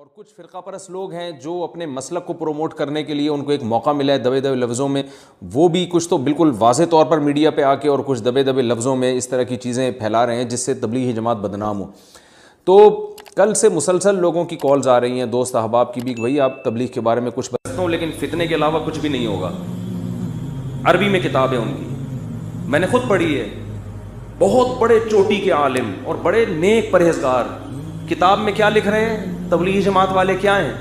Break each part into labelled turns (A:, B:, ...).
A: اور کچھ فرقہ پرست لوگ ہیں جو اپنے مسلک کو پروموٹ کرنے کے لیے ان کو ایک موقع ملا ہے دبے دبے لفظوں میں، وہ بھی کچھ تو بالکل واضح طور پر میڈیا پہ آ کے اور کچھ دبے دبے لفظوں میں اس طرح کی چیزیں پھیلا رہے ہیں جس سے تبلیغی جماعت بدنام ہو۔ تو کل سے مسلسل لوگوں کی کالز آ رہی ہیں، دوست احباب کی بھی، کہ بھائی آپ تبلیغ کے بارے میں کچھ بتاتا ہوں لیکن فتنے کے علاوہ کچھ بھی نہیں ہوگا۔ عربی میں کتاب ہے ان کی، میں نے خود پڑھی ہے، بہت بڑے چوٹی کے عالم اور بڑے نیک پرہیزگار، کتاب میں کیا لکھ رہے ہیں؟ تبلیغی جماعت والے کیا ہیں؟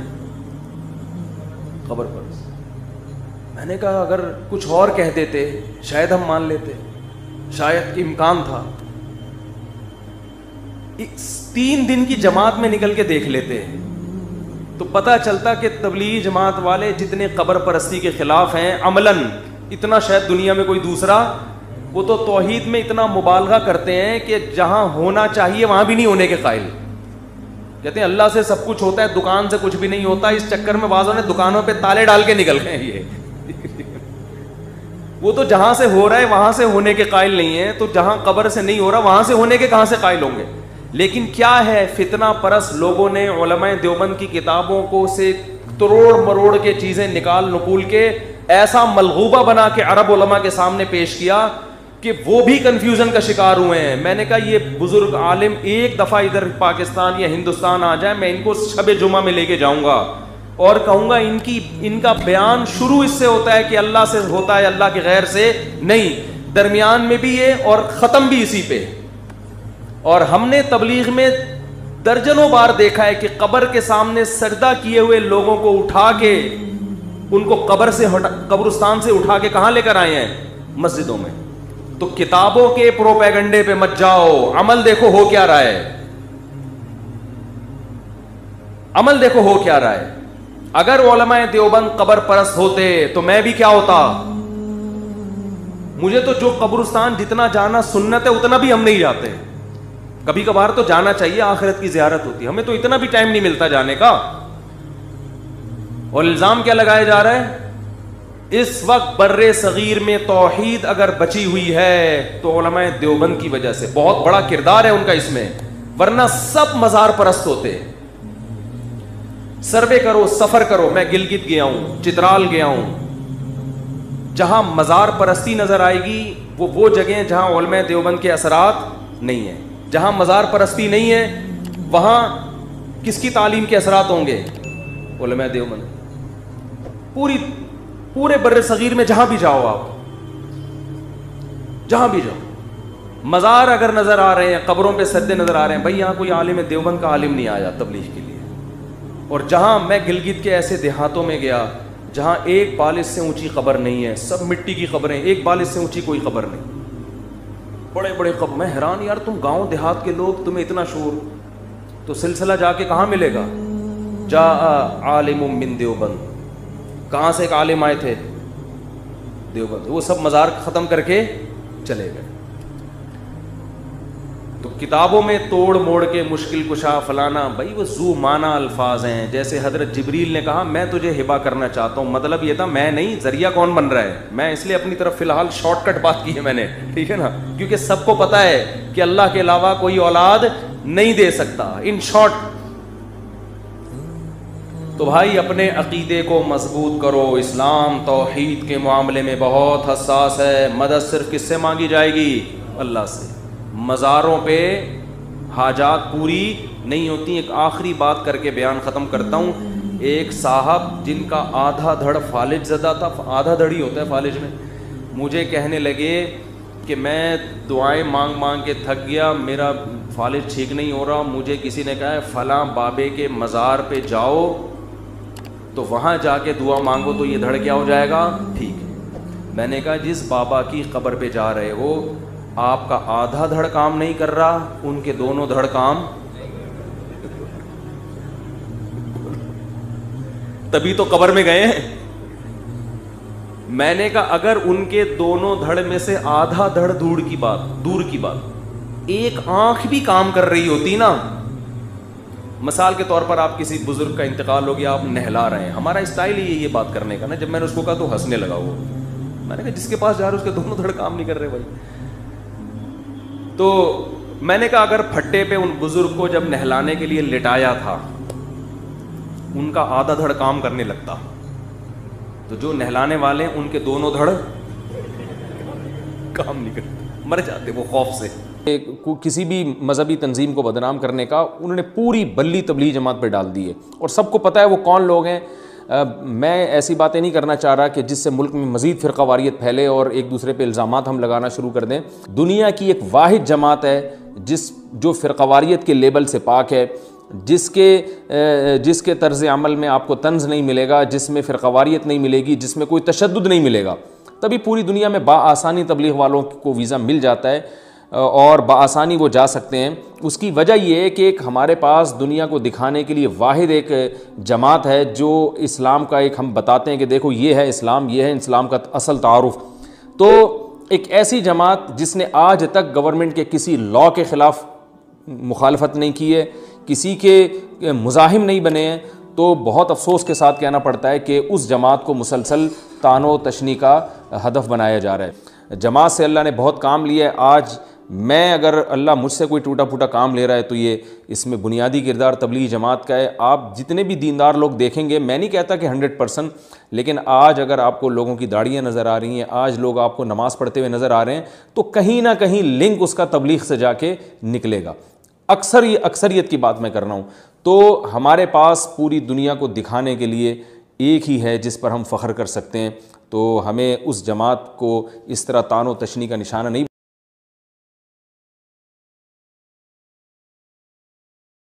A: خبر پرست۔ میں نے کہا اگر کچھ اور کہہ دیتے شاید ہم مان لیتے، شاید کہ امکان تھا، 3 دن کی جماعت میں نکل کے دیکھ لیتے تو پتہ چلتا کہ تبلیغی جماعت والے جتنے قبر پرستی کے خلاف ہیں عملاً اتنا شاید دنیا میں کوئی دوسرا، وہ تو توحید میں اتنا مبالغہ کرتے ہیں کہ جہاں ہونا چاہیے وہاں بھی نہیں ہونے کے قائل۔ کہتے ہیں اللہ سے سب کچھ ہوتا ہے، دکان سے کچھ بھی نہیں ہوتا، اس چکر میں بعضوں نے دکانوں پہ تالے ڈال کے نکل گئے۔ یہ وہ تو جہاں سے ہو رہا ہے وہاں سے ہونے کے قائل نہیں ہے، تو جہاں قبر سے نہیں ہو رہا وہاں سے ہونے کے کہاں سے قائل ہوں گے؟ لیکن کیا ہے، فتنہ پرست لوگوں نے علماء دیوبند کی کتابوں کو سے تروڑ مروڑ کے چیزیں نکال نکول کے ایسا ملغوبہ بنا کے عرب علماء کے سامنے پیش کیا کہ وہ بھی کنفیوژن کا شکار ہوئے ہیں۔ میں نے کہا یہ بزرگ عالم ایک دفعہ ادھر پاکستان یا ہندوستان آ جائے، میں ان کو شب جمعہ میں لے کے جاؤں گا اور کہوں گا ان کا بیان شروع اس سے ہوتا ہے کہ اللہ سے ہوتا ہے، اللہ کے غیر سے نہیں، درمیان میں بھی یہ اور ختم بھی اسی پہ۔ اور ہم نے تبلیغ میں درجنوں بار دیکھا ہے کہ قبر کے سامنے سجدہ کیے ہوئے لوگوں کو اٹھا کے ان کو قبرستان سے اٹھا کے کہاں لے کر آئے ہیں؟ مسجدوں میں۔ تو کتابوں کے پروپیگنڈے پہ مت جاؤ، عمل دیکھو ہو کیا رہا ہے، عمل دیکھو ہو کیا رہا ہے۔ اگر علماء دیوبند قبر پرست ہوتے تو میں بھی کیا ہوتا؟ مجھے تو جو قبرستان جتنا جانا سنت ہے اتنا بھی ہم نہیں جاتے، کبھی کبھار تو جانا چاہیے، آخرت کی زیارت ہوتی ہے، ہمیں تو اتنا بھی ٹائم نہیں ملتا جانے کا۔ اور الزام کیا لگایا جا رہا ہے؟ اس وقت بر صغیر میں توحید اگر بچی ہوئی ہے تو علماء دیوبند کی وجہ سے، بہت بڑا کردار ہے ان کا اس میں، ورنہ سب مزار پرست ہوتے۔ سروے کرو، سفر کرو، میں گلگت گیا ہوں، چترال گیا ہوں، جہاں مزار پرستی نظر آئے گی وہ جگہیں جہاں علماء دیوبند کے اثرات نہیں ہیں۔ جہاں مزار پرستی نہیں ہے وہاں کس کی تعلیم کے اثرات ہوں گے؟ علماء دیوبند۔ پورے بر صغیر میں جہاں بھی جاؤ، آپ جہاں بھی جاؤ، مزار اگر نظر آ رہے ہیں، قبروں پہ سجدے نظر آ رہے ہیں، بھائی یہاں کوئی عالم دیوبند کا عالم نہیں آیا تبلیغ کے لیے۔ اور جہاں میں گلگت کے ایسے دیہاتوں میں گیا جہاں ایک بالش سے اونچی قبر نہیں ہے، سب مٹی کی قبریں، ایک بالش سے اونچی کوئی قبر نہیں، بڑے بڑے قبر۔ میں حیران، یار تم گاؤں دیہات کے لوگ، تمہیں اتنا شعور، تو سلسلہ جا کے کہاں ملے گا؟ جاء عالم من دیوبند، کہاں سے ایک عالم آئے تھے؟ دیوبند۔ وہ سب مزار ختم کر کے چلے گئے۔ تو کتابوں میں توڑ موڑ کے مشکل کشا فلانا، بھائی وہ ذو معنی الفاظ ہیں، جیسے حضرت جبریل نے کہا میں تجھے ہبا کرنا چاہتا ہوں، مطلب یہ تھا میں نہیں، ذریعہ کون بن رہا ہے؟ میں، اس لیے اپنی طرف فی الحال شارٹ کٹ بات کی ہے میں نے، ٹھیک ہے نا، کیونکہ سب کو پتا ہے کہ اللہ کے علاوہ کوئی اولاد نہیں دے سکتا، ان شارٹ۔ تو بھائی اپنے عقیدے کو مضبوط کرو، اسلام توحید کے معاملے میں بہت حساس ہے۔ مدد صرف کس سے مانگی جائے گی؟ اللہ سے۔ مزاروں پہ حاجات پوری نہیں ہوتی۔ ایک آخری بات کر کے بیان ختم کرتا ہوں۔ ایک صاحب جن کا آدھا دھڑ فالج زدہ تھا، آدھا دھڑ ہی ہوتا ہے فالج میں، مجھے کہنے لگے کہ میں دعائیں مانگ مانگ کے تھک گیا، میرا فالج ٹھیک نہیں ہو رہا، مجھے کسی نے کہا ہے فلاں بابے کے مزار پہ جاؤ تو وہاں جا کے دعا مانگو تو یہ دھڑ کیا ہو جائے گا، ٹھیک ہے۔ میں نے کہا جس بابا کی قبر پہ جا رہے ہو آپ کا آدھا دھڑ کام نہیں کر رہا، ان کے دونوں دھڑ کام، تبھی تو قبر میں گئے ہیں۔ میں نے کہا اگر ان کے دونوں دھڑ میں سے آدھا دھڑ دور کی بات ایک آنکھ بھی کام کر رہی ہوتی نا، مثال کے طور پر آپ کسی بزرگ کا انتقال ہو گیا، آپ نہلا رہے ہیں، ہمارا اسٹائل ہی یہ بات کرنے کا نا، جب میں نے اس کو کہا تو ہنسنے لگا وہ، میں نے کہا جس کے پاس جا رہے اس کے دونوں دھڑ کام نہیں کر رہے بھائی۔ تو میں نے کہا اگر پھٹے پہ ان بزرگ کو جب نہلانے کے لیے لٹایا تھا ان کا آدھا دھڑ کام کرنے لگتا. تو جو نہلانے والے ان کے دونوں دھڑ کام نہیں کرتے, مر جاتے وہ خوف سے. کسی بھی مذہبی تنظیم کو بدنام کرنے کا انہوں نے پوری بلی تبلیغ جماعت پہ ڈال دی ہے, اور سب کو پتہ ہے وہ کون لوگ ہیں. میں ایسی باتیں نہیں کرنا چاہ رہا کہ جس سے ملک میں مزید فرقہ واریت پھیلے اور ایک دوسرے پہ الزامات ہم لگانا شروع کر دیں. دنیا کی ایک واحد جماعت ہے جو فرقہ واریت کے لیبل سے پاک ہے, جس کے طرز عمل میں آپ کو طنز نہیں ملے گا, جس میں فرقہ واریت نہیں ملے گی, جس میں کوئی تشدد نہیں ملے گا. تبھی پوری دنیا میں بآسانی تبلیغ والوں کو ویزا مل جاتا ہے اور بآسانی وہ جا سکتے ہیں. اس کی وجہ یہ ہے کہ ایک ہمارے پاس دنیا کو دکھانے کے لیے واحد ایک جماعت ہے جو اسلام کا ایک ہم بتاتے ہیں کہ دیکھو یہ ہے اسلام, یہ ہے اسلام کا اصل تعارف. تو ایک ایسی جماعت جس نے آج تک گورنمنٹ کے کسی لاء کے خلاف مخالفت نہیں کی ہے, کسی کے مزاحم نہیں بنے ہیں, تو بہت افسوس کے ساتھ کہنا پڑتا ہے کہ اس جماعت کو مسلسل طعن و تشنیع کا ہدف بنایا جا رہا ہے. جماعت سے اللہ نے بہت کام لیا ہے. آج میں اگر اللہ مجھ سے کوئی ٹوٹا پھوٹا کام لے رہا ہے تو یہ اس میں بنیادی کردار تبلیغ جماعت کا ہے. آپ جتنے بھی دیندار لوگ دیکھیں گے, میں نہیں کہتا کہ 100%, لیکن آج اگر آپ کو لوگوں کی داڑیاں نظر آ رہی ہیں, آج لوگ آپ کو نماز پڑھتے ہوئے نظر آ رہے ہیں, تو کہیں نہ کہیں لنک اس کا تبلیغ سے جا کے نکلے گا. اکثریت کی بات میں کر رہا ہوں. تو ہمارے پاس پوری دنیا کو دکھانے کے لیے ایک ہی ہے جس پر ہم فخر کر سکتے ہیں. تو ہمیں اس جماعت کو اس طرح طعن و تشنیع کا نشانہ نہیں